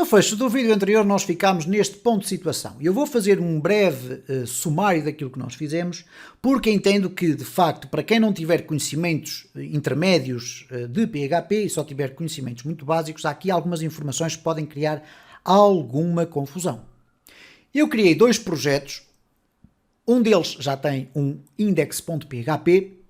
No fecho do vídeo anterior nós ficámos neste ponto de situação. Eu vou fazer um breve sumário daquilo que nós fizemos, porque entendo que, de facto, para quem não tiver conhecimentos intermédios de PHP e só tiver conhecimentos muito básicos, há aqui algumas informações que podem criar alguma confusão. Eu criei dois projetos, um deles já tem um index.php,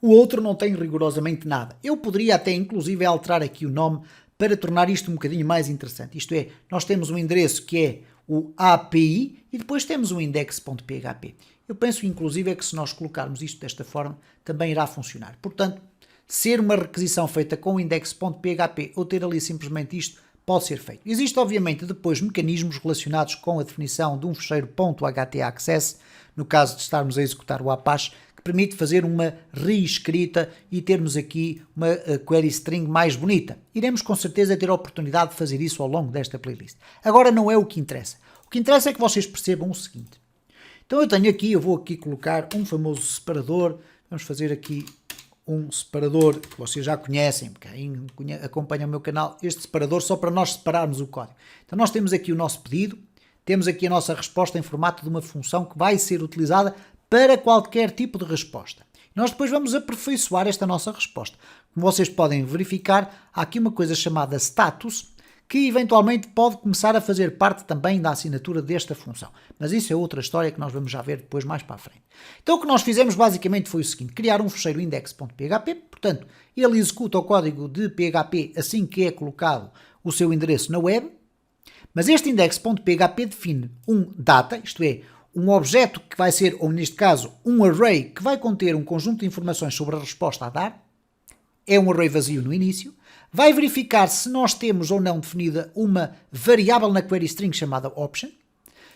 o outro não tem rigorosamente nada. Eu poderia até inclusive alterar aqui o nome para tornar isto um bocadinho mais interessante. Isto é, nós temos um endereço que é o API e depois temos o index.php. Eu penso inclusive que se nós colocarmos isto desta forma também irá funcionar. Portanto, ser uma requisição feita com o index.php ou ter ali simplesmente isto pode ser feito. Existem obviamente depois mecanismos relacionados com a definição de um fecheiro .htaccess, no caso de estarmos a executar o Apache, que permite fazer uma reescrita e termos aqui uma query string mais bonita. Iremos com certeza ter a oportunidade de fazer isso ao longo desta playlist. Agora não é o que interessa. O que interessa é que vocês percebam o seguinte. Então eu vou aqui colocar um famoso separador. Vamos fazer aqui um separador que vocês já conhecem, porque acompanham o meu canal, este separador só para nós separarmos o código. Então nós temos aqui o nosso pedido, temos aqui a nossa resposta em formato de uma função que vai ser utilizada para qualquer tipo de resposta. Nós depois vamos aperfeiçoar esta nossa resposta. Como vocês podem verificar, há aqui uma coisa chamada status, que eventualmente pode começar a fazer parte também da assinatura desta função. Mas isso é outra história que nós vamos já ver depois mais para a frente. Então o que nós fizemos basicamente foi o seguinte, criar um fecheiro index.php, portanto ele executa o código de PHP assim que é colocado o seu endereço na web, mas este index.php define um data, isto é, um objeto que vai ser, ou neste caso, um array que vai conter um conjunto de informações sobre a resposta a dar, é um array vazio no início, vai verificar se nós temos ou não definida uma variável na query string chamada option.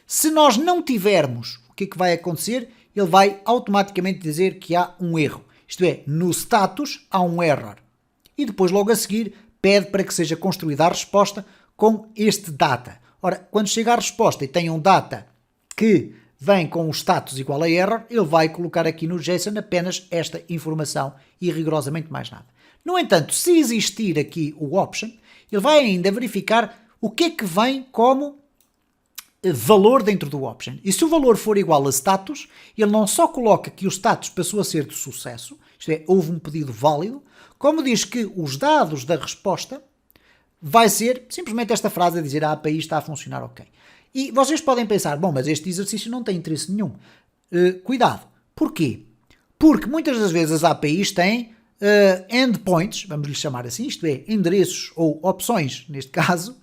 Se nós não tivermos, o que é que vai acontecer? Ele vai automaticamente dizer que há um erro. Isto é, no status há um error. E depois logo a seguir pede para que seja construída a resposta com este data. Ora, quando chega a resposta e tem um data que vem com o status igual a error, ele vai colocar aqui no JSON apenas esta informação e rigorosamente mais nada. No entanto, se existir aqui o option, ele vai ainda verificar o que é que vem como valor dentro do option. E se o valor for igual a status, ele não só coloca que o status passou a ser de sucesso, isto é, houve um pedido válido, como diz que os dados da resposta vai ser simplesmente esta frase a dizer a API está a funcionar ok. E vocês podem pensar, bom, mas este exercício não tem interesse nenhum. Cuidado. Porquê? Porque muitas das vezes as APIs têm endpoints, vamos lhe chamar assim, isto é, endereços ou opções, neste caso,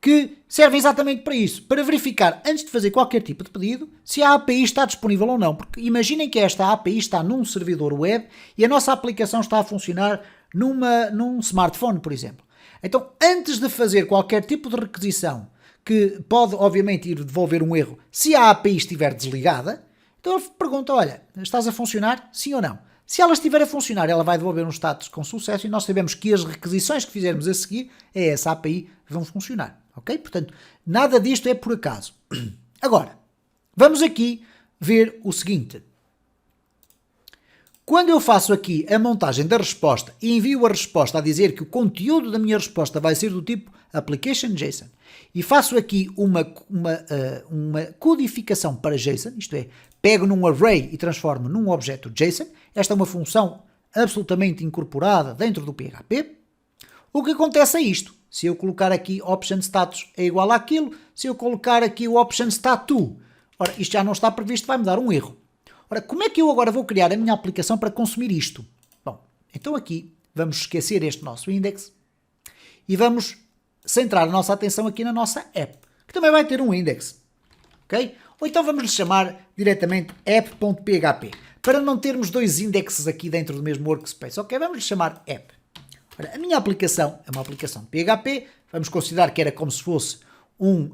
que servem exatamente para isso, para verificar, antes de fazer qualquer tipo de pedido, se a API está disponível ou não. Porque imaginem que esta API está num servidor web e a nossa aplicação está a funcionar num smartphone, por exemplo. Então, antes de fazer qualquer tipo de requisição, que pode, obviamente, ir devolver um erro se a API estiver desligada, então ele pergunta, olha, estás a funcionar? Sim ou não? Se ela estiver a funcionar, ela vai devolver um status com sucesso e nós sabemos que as requisições que fizermos a seguir a essa API vão funcionar, ok? Portanto, nada disto é por acaso. Agora, vamos aqui ver o seguinte. Quando eu faço aqui a montagem da resposta e envio a resposta a dizer que o conteúdo da minha resposta vai ser do tipo application.json e faço aqui uma codificação para JSON, isto é, pego num array e transformo num objeto JSON, esta é uma função absolutamente incorporada dentro do PHP, o que acontece é isto. Se eu colocar aqui option status é igual àquilo, se eu colocar aqui o option status, ora, isto já não está previsto, vai-me dar um erro. Ora, como é que eu agora vou criar a minha aplicação para consumir isto? Bom, então aqui vamos esquecer este nosso index e vamos centrar a nossa atenção aqui na nossa app, que também vai ter um index, ok? Ou então vamos lhe chamar diretamente app.php, para não termos dois indexes aqui dentro do mesmo workspace, ok? Vamos lhe chamar app. Ora, a minha aplicação é uma aplicação de PHP, vamos considerar que era como se fosse um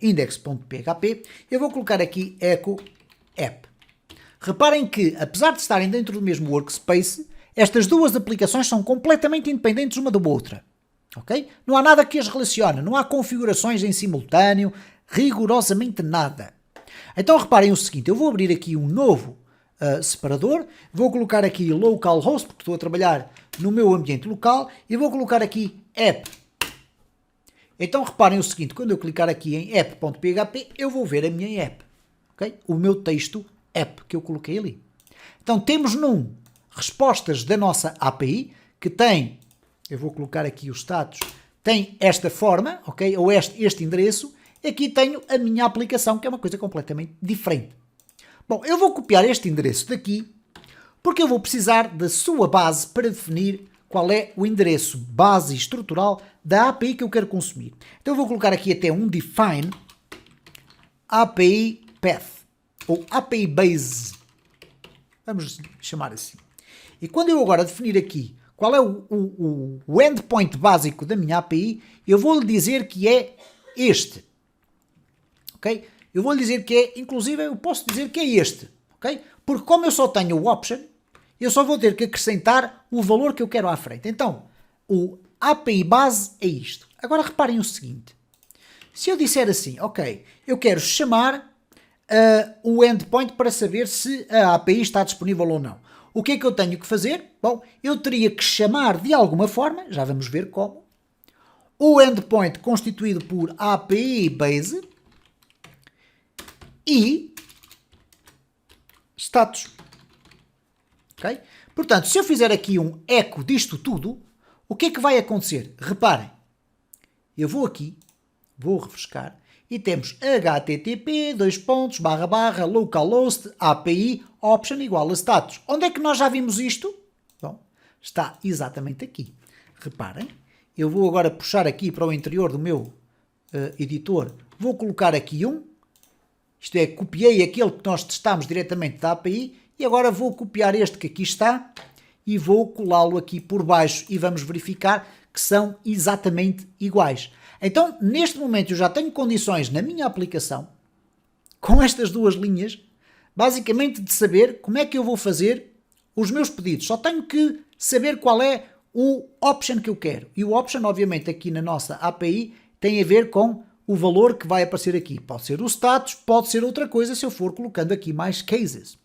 index.php, eu vou colocar aqui echo app. Reparem que, apesar de estarem dentro do mesmo workspace, estas duas aplicações são completamente independentes uma da outra. Okay? Não há nada que as relacione, não há configurações em simultâneo, rigorosamente nada. Então reparem o seguinte, eu vou abrir aqui um novo separador, vou colocar aqui localhost, porque estou a trabalhar no meu ambiente local, e vou colocar aqui app. Então reparem o seguinte, quando eu clicar aqui em app.php, eu vou ver a minha app, ok? O meu texto app que eu coloquei ali. Então temos respostas da nossa API, que tem, eu vou colocar aqui o status, tem esta forma, ok? Ou este endereço. Aqui tenho a minha aplicação, que é uma coisa completamente diferente. Bom, eu vou copiar este endereço daqui, porque eu vou precisar da sua base para definir qual é o endereço base estrutural da API que eu quero consumir. Então eu vou colocar aqui até um define API path, ou API base, vamos chamar assim. E quando eu agora definir aqui qual é o endpoint básico da minha API, eu vou lhe dizer que é este. Ok? Eu vou lhe dizer que é, inclusive eu posso dizer que é este. Ok? Porque como eu só tenho o option, eu só vou ter que acrescentar o valor que eu quero à frente. Então, o API base é isto. Agora reparem o seguinte. Se eu disser assim, ok, eu quero chamar o endpoint para saber se a API está disponível ou não. O que é que eu tenho que fazer? Bom, eu teria que chamar de alguma forma, já vamos ver como, o endpoint constituído por API base e status. Okay? Portanto, se eu fizer aqui um eco disto tudo, o que é que vai acontecer? Reparem, eu vou aqui, vou refrescar, e temos http://localhost API option igual a status. Onde é que nós já vimos isto? Bom, está exatamente aqui. Reparem, eu vou agora puxar aqui para o interior do meu editor, vou colocar aqui isto é, copiei aquele que nós testámos diretamente da API, e agora vou copiar este que aqui está, e vou colá-lo aqui por baixo, e vamos verificar que são exatamente iguais. Então, neste momento, eu já tenho condições na minha aplicação, com estas duas linhas, basicamente de saber como é que eu vou fazer os meus pedidos. Só tenho que saber qual é o option que eu quero. E o option, obviamente, aqui na nossa API, tem a ver com o valor que vai aparecer aqui. Pode ser o status, pode ser outra coisa se eu for colocando aqui mais cases.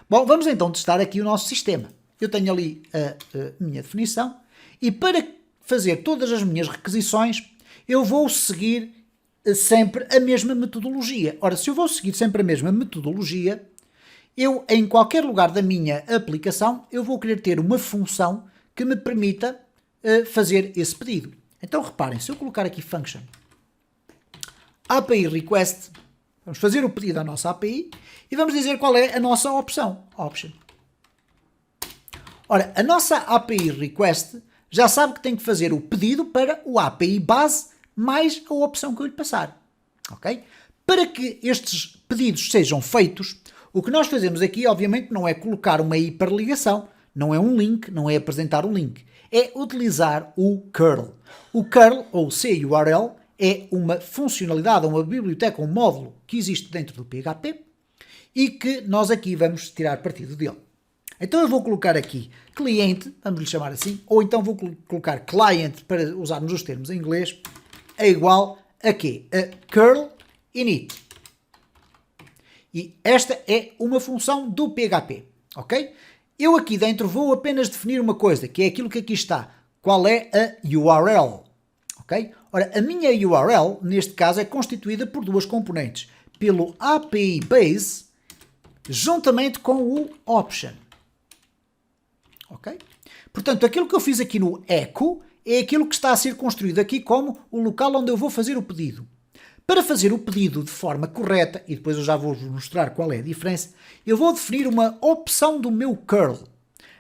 Bom, vamos então testar aqui o nosso sistema. Eu tenho ali a minha definição, e para fazer todas as minhas requisições, eu vou seguir sempre a mesma metodologia. Ora, se eu vou seguir sempre a mesma metodologia, eu, em qualquer lugar da minha aplicação, eu vou querer ter uma função que me permita fazer esse pedido. Então, reparem, se eu colocar aqui function API request, vamos fazer o pedido à nossa API e vamos dizer qual é a nossa opção. Option. Ora, a nossa API request já sabe que tem que fazer o pedido para o API base mais a opção que eu lhe passar. Ok? Para que estes pedidos sejam feitos, o que nós fazemos aqui, obviamente, não é colocar uma hiperligação, não é um link, não é apresentar um link. É utilizar o curl. O curl, ou CURL, é uma funcionalidade, uma biblioteca, um módulo que existe dentro do PHP e que nós aqui vamos tirar partido dele. Então eu vou colocar aqui cliente, vamos lhe chamar assim, ou então vou colocar client para usarmos os termos em inglês, é igual a quê? A curl init. E esta é uma função do PHP, ok? Eu aqui dentro vou apenas definir uma coisa, que é aquilo que aqui está. Qual é a URL? Ok? Ora, a minha URL, neste caso, é constituída por duas componentes. Pelo API base, juntamente com o option. Ok? Portanto, aquilo que eu fiz aqui no echo é aquilo que está a ser construído aqui como o local onde eu vou fazer o pedido. Para fazer o pedido de forma correta, e depois eu já vou mostrar qual é a diferença, eu vou definir uma opção do meu curl.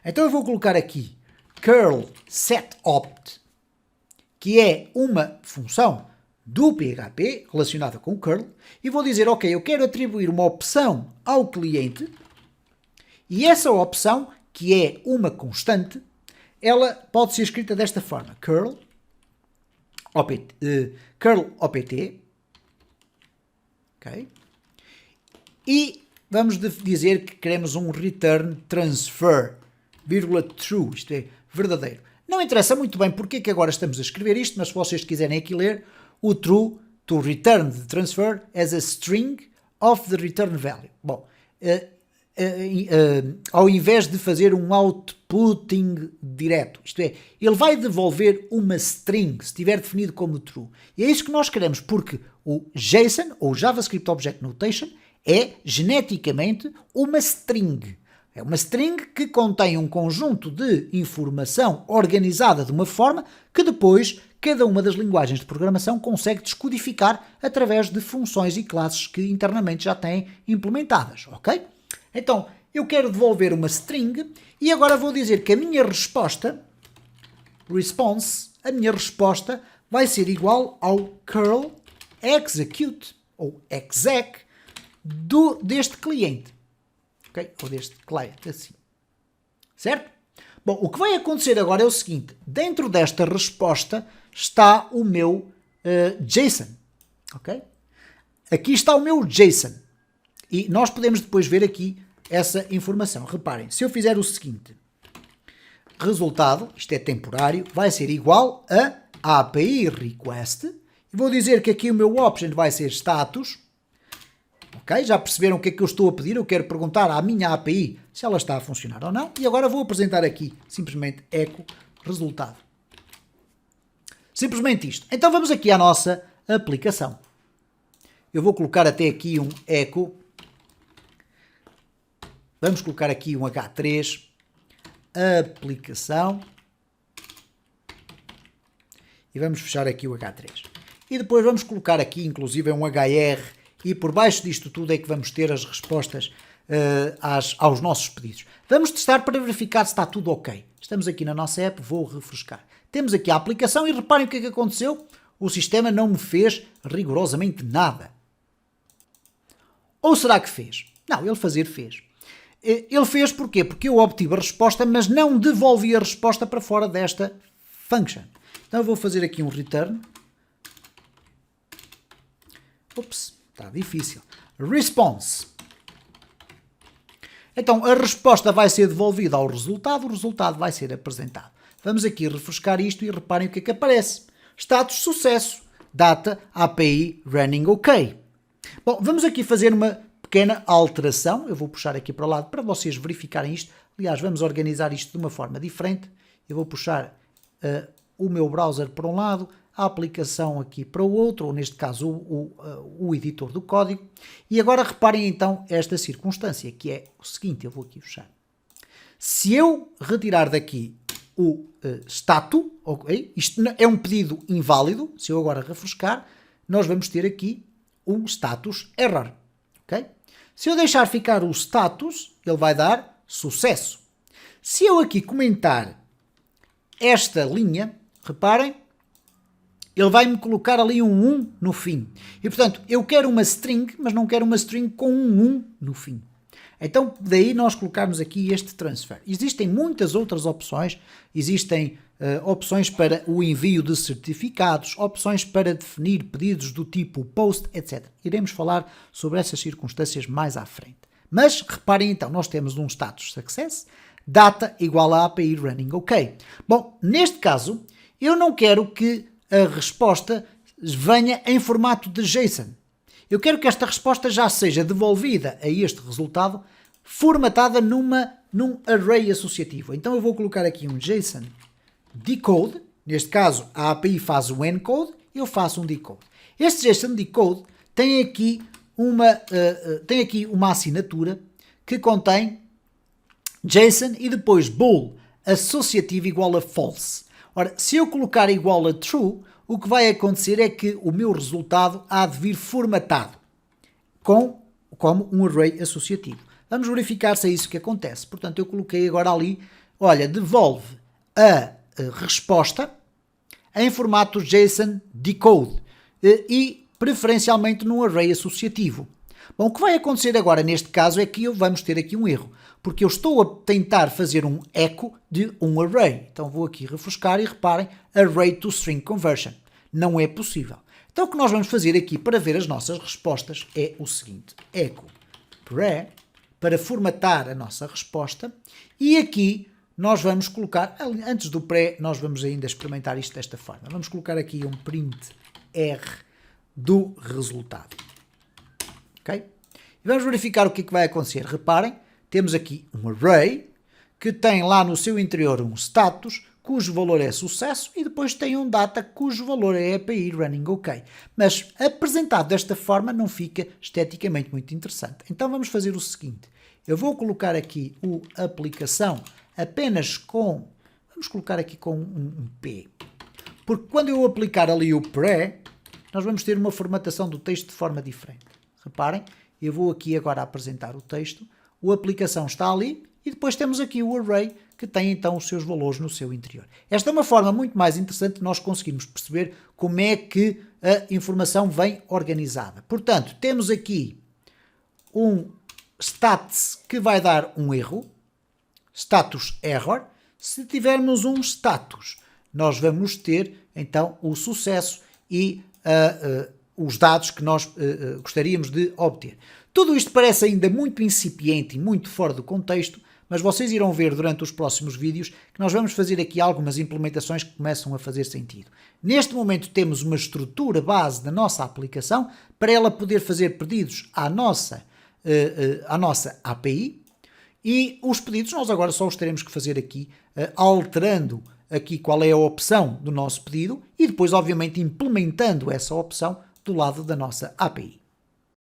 Então eu vou colocar aqui curl setOpt, que é uma função do PHP relacionada com o curl, e vou dizer, ok, eu quero atribuir uma opção ao cliente, e essa opção, que é uma constante, ela pode ser escrita desta forma, curl opt, ok? E vamos dizer que queremos um return transfer, true, isto é, verdadeiro. Não interessa muito bem porque é que agora estamos a escrever isto, mas se vocês quiserem aqui ler, o true to return the transfer as a string of the return value. Bom, ao invés de fazer um outputting direto. Isto é, ele vai devolver uma string, se estiver definido como true. E é isso que nós queremos, porque o JSON, ou JavaScript Object Notation, é geneticamente uma string. É uma string que contém um conjunto de informação organizada de uma forma que depois cada uma das linguagens de programação consegue descodificar através de funções e classes que internamente já têm implementadas, ok? Então, eu quero devolver uma string e agora vou dizer que a minha resposta, response, a minha resposta vai ser igual ao curl execute, ou exec, deste cliente. Ok? Ou deste client, assim. Certo? Bom, o que vai acontecer agora é o seguinte. Dentro desta resposta está o meu JSON. Ok? Aqui está o meu JSON. E nós podemos depois ver aqui essa informação. Reparem, se eu fizer o seguinte. Resultado, isto é temporário, vai ser igual a API request. E vou dizer que aqui o meu option vai ser status. Ok? Já perceberam o que é que eu estou a pedir? Eu quero perguntar à minha API se ela está a funcionar ou não. E agora vou apresentar aqui simplesmente echo resultado. Simplesmente isto. Então vamos aqui à nossa aplicação. Eu vou colocar até aqui um echo. Vamos colocar aqui um H3. Aplicação. E vamos fechar aqui o H3. E depois vamos colocar aqui inclusive um HR. E por baixo disto tudo é que vamos ter as respostas aos nossos pedidos. Vamos testar para verificar se está tudo ok. Estamos aqui na nossa app, vou refrescar. Temos aqui a aplicação e reparem o que é que aconteceu. O sistema não me fez rigorosamente nada. Ou será que fez? Não, ele fez. Ele fez porquê? Porque eu obtive a resposta, mas não devolvi a resposta para fora desta function. Então eu vou fazer aqui um return. Ups, está difícil. Response. Então a resposta vai ser devolvida ao resultado, o resultado vai ser apresentado. Vamos aqui refrescar isto e reparem o que é que aparece. Status sucesso. Data API running OK. Bom, vamos aqui fazer uma pequena alteração. Eu vou puxar aqui para o lado para vocês verificarem isto. Aliás, vamos organizar isto de uma forma diferente. Eu vou puxar o meu browser para um lado, a aplicação aqui para o outro, ou neste caso o editor do código. E agora reparem então esta circunstância, que é o seguinte, eu vou aqui fechar. Se eu retirar daqui o status, ok? Isto é um pedido inválido, se eu agora refrescar, nós vamos ter aqui um status error, ok? Se eu deixar ficar o status, ele vai dar sucesso. Se eu aqui comentar esta linha, reparem, ele vai-me colocar ali um 1 no fim. E, portanto, eu quero uma string, mas não quero uma string com um 1 no fim. Então, daí nós colocarmos aqui este transfer. Existem muitas outras opções. Existem opções para o envio de certificados, opções para definir pedidos do tipo post, etc. Iremos falar sobre essas circunstâncias mais à frente. Mas, reparem então, nós temos um status success, data igual a API running OK. Bom, neste caso, eu não quero que a resposta venha em formato de JSON. Eu quero que esta resposta já seja devolvida a este resultado formatada num array associativo. Então eu vou colocar aqui um JSON decode. Neste caso, a API faz o encode, eu faço um decode. Este JSON decode tem aqui uma assinatura que contém JSON e depois bool associativo igual a false. Ora, se eu colocar igual a true, o que vai acontecer é que o meu resultado há de vir formatado como um array associativo. Vamos verificar se é isso que acontece. Portanto, eu coloquei agora ali, olha, devolve a resposta em formato JSON decode e preferencialmente num array associativo. Bom, o que vai acontecer agora neste caso é que vamos ter aqui um erro, porque eu estou a tentar fazer um echo de um array. Então vou aqui refrescar e reparem, array to string conversion. Não é possível. Então o que nós vamos fazer aqui para ver as nossas respostas é o seguinte, echo pre, para formatar a nossa resposta, e aqui nós vamos colocar, antes do pré, nós vamos ainda experimentar isto desta forma. Vamos colocar aqui um print R do resultado. Ok? E vamos verificar o que é que vai acontecer. Reparem, temos aqui um array que tem lá no seu interior um status cujo valor é sucesso e depois tem um data cujo valor é API running OK. Mas apresentado desta forma não fica esteticamente muito interessante. Então vamos fazer o seguinte. Eu vou colocar aqui o aplicação apenas com... Vamos colocar aqui com um P. Porque quando eu aplicar ali o pré, nós vamos ter uma formatação do texto de forma diferente. Reparem, eu vou aqui agora apresentar o texto. A aplicação está ali e depois temos aqui o array que tem então os seus valores no seu interior. Esta é uma forma muito mais interessante de nós conseguirmos perceber como é que a informação vem organizada. Portanto, temos aqui um stats que vai dar um erro, status error. Se tivermos um status, nós vamos ter então o sucesso e os dados que nós gostaríamos de obter. Tudo isto parece ainda muito incipiente e muito fora do contexto, mas vocês irão ver durante os próximos vídeos que nós vamos fazer aqui algumas implementações que começam a fazer sentido. Neste momento temos uma estrutura base da nossa aplicação para ela poder fazer pedidos à nossa API e os pedidos nós agora só os teremos que fazer aqui alterando aqui qual é a opção do nosso pedido e depois obviamente implementando essa opção do lado da nossa API.